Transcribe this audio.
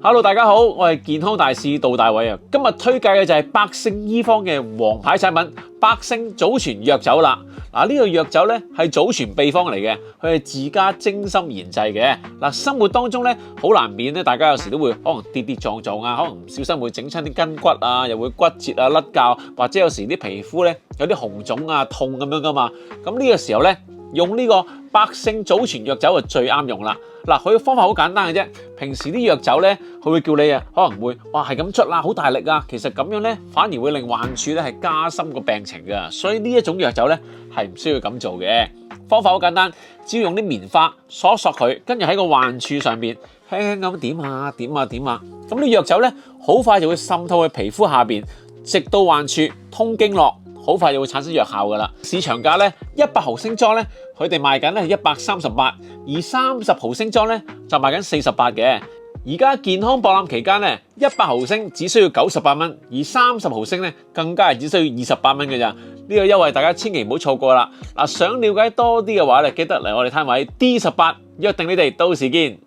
Hello， 大家好，我係健康大使杜大偉啊。今日推介嘅就係百勝醫方嘅王牌產品百勝祖傳藥酒啦。呢個藥酒咧係祖傳秘方嚟嘅，佢係自家精心研製嘅。生活當中咧好難免咧，大家有時都會可能跌跌撞撞啊，可能唔小心會整親啲筋骨啊，又會骨折啊、甩骹，或者有時啲皮膚咧有啲紅腫啊、痛咁樣噶嘛。咁呢個時候咧，用呢個百勝祖傳藥酒就最啱用啦。佢嘅方法好簡單嘅啫。平時啲藥酒咧，佢會叫你可能會係咁捽啦，好大力啊。其實咁樣咧，反而會令患處咧係加深個病情㗎。所以呢一種藥酒咧係唔需要咁做嘅。方法好簡單，只要用啲棉花索一索佢，跟住喺個患處上邊輕輕咁點下點下點下，咁啲藥酒咧好快就會滲透去皮膚下邊，直到患處通經絡。好快就會產生藥效㗎啦。市場價咧100毫升裝咧，佢哋賣緊咧138，而30毫升裝咧就賣緊48嘅。而家健康博覽期間咧，100毫升只需要98蚊，而30毫升咧更加係只需要28蚊嘅咋。呢個優惠大家千祈唔好錯過啦。想了解多啲嘅話咧，記得嚟我哋攤位 D18，約定你哋到時見。